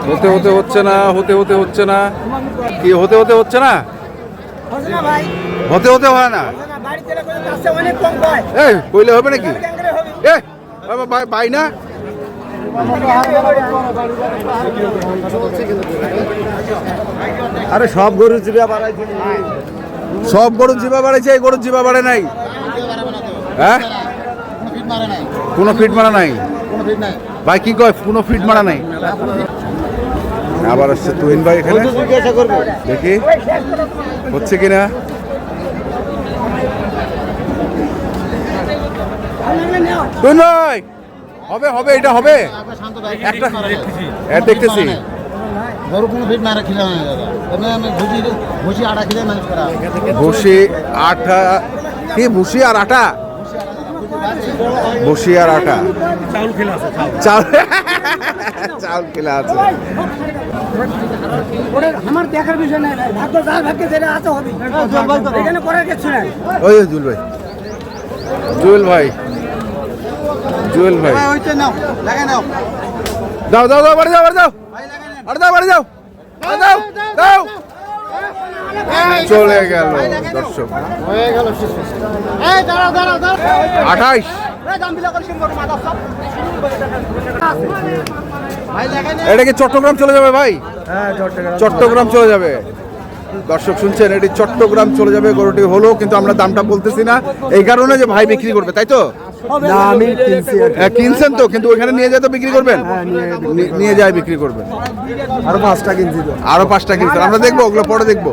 হতে হতে হচ্ছে না, হতে হতে হচ্ছে না, কি হতে হতে হচ্ছে না, হতে হতে হয় না। এই কইলে হবে নাকি? এ বাই না, আরে সব গরুর জিবা বাড়াইছে, সব গরুর জিবা বাড়াইছে, এই গরুর জিবা বাড়ে নাই। হ্যাঁ, কোনো ফিট মারা নাই ভাই, কি কয় কোনো ফিট মারা নাই? আবার আসছে তুহিন ভাই এখানে, দেখি হচ্ছে কিনা। তুহিন ভাই হবে হবে, এটা হবে একটা, দেখতেছি গরু কোনো ফিট না রাখিলে আমি ভুসি আটা খেলে ম্যানেজ করা। ভুসি আটা কি? ভুসি আর আটা, ভুসি আর আটা, চাউল খেলা আছে, চাউল খেলা আছে। আমার দেখার বিষয় নাই, ভাগ্য যার ভাগ্যে যেটা আছে হবে, এখানে করার কিছু নাই। ওই জুয়েল ভাই, জুয়েল ভাই, জুয়েল ভাই নাও লাগাই নাও, দাও দাও দাও, বাড়ি যাও, বাড়ি যাও, বাড়ি যাও, বাড়ি যাও, দাও দাও। চলে গেল দর্শক, হয়ে গেল। 28। এটা কি চট্টগ্রাম চলে যাবে ভাই? হ্যাঁ চট্টগ্রাম চলে যাবে। দর্শক শুনছেন, এটি চট্টগ্রাম চলে যাবে গরুটি হলো, কিন্তু আমরা দামটা বলতেছি না এই কারণে যে ভাই বিক্রি করবে, তাই তো? না আমি কিনছি, কিনছেন তো, কিন্তু ওইখানে নিয়ে যায় তো বিক্রি করবেন, নিয়ে যায় বিক্রি করবেন। আরো 5টা কিনছি তো, আরো 5টা কিনছেন, আমরা দেখবো ওগুলো পরে দেখবো।